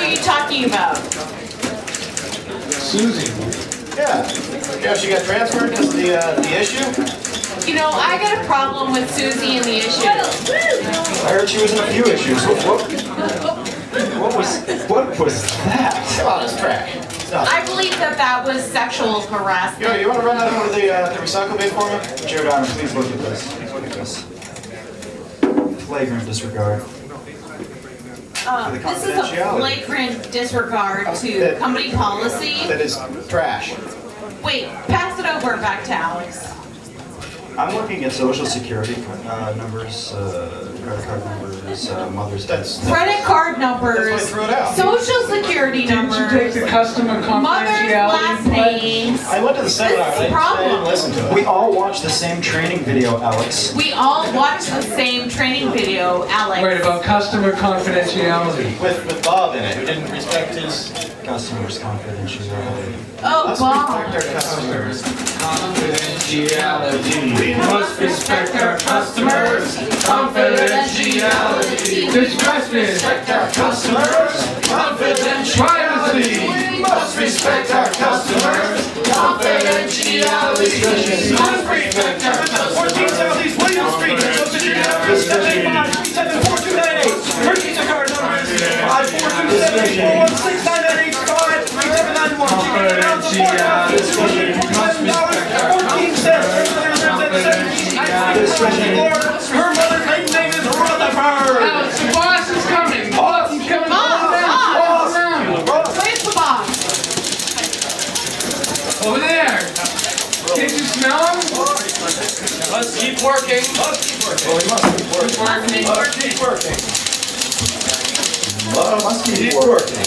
are you talking about? Susie. Yeah. Yeah, she got transferred because of the issue? You know, I got a problem with Susie and the issue. I heard she was in a few issues. What was that? Come on, it's trash. I believe that was sexual harassment. You want to run that over the recycle bin for me? Chair Donner, please look at this. Look at this. Flagrant disregard. This is a flagrant disregard to company policy. That is trash. Wait, pass it over back to Alex. I'm looking at social security numbers, credit card numbers, mother's. Credit card numbers, that's why I threw it out. social security numbers. Didn't you take the customer Mother's last confidentiality names. I went to the seminar. I didn't listen to it. We all watched the same training video, Alex. We all watched the same training video, Alex. Wait, about customer confidentiality. With Bob in it, who didn't respect his customers' confidentiality. Oh, Bob. Customers' confidentiality. We must respect our customers' confidentiality. Respect our customers' confidentiality. We must respect our customers' confidentiality. We must respect our customers. 14 Southeast William Street, Joseph Jr. 785-374-298. Purchase a card number is 542-416-985-3791. Confidentiality. Her mother's maiden name is Rutherford. Alex, the boss is coming. Boss is coming. Boss. Where's the boss? Over there. Can't you smell him? Let's keep working. Well, we must keep working. Must keep working. Must keep working. Must keep working.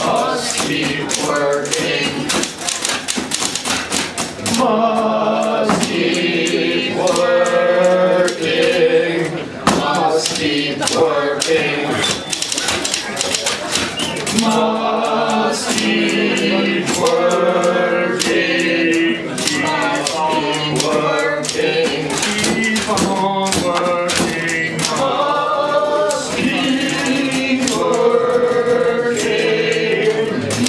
Must keep working. Must keep working. Must keep working. Must keep working. Must keep working. Keep on working. Must keep working.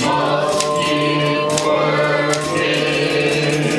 Must keep working.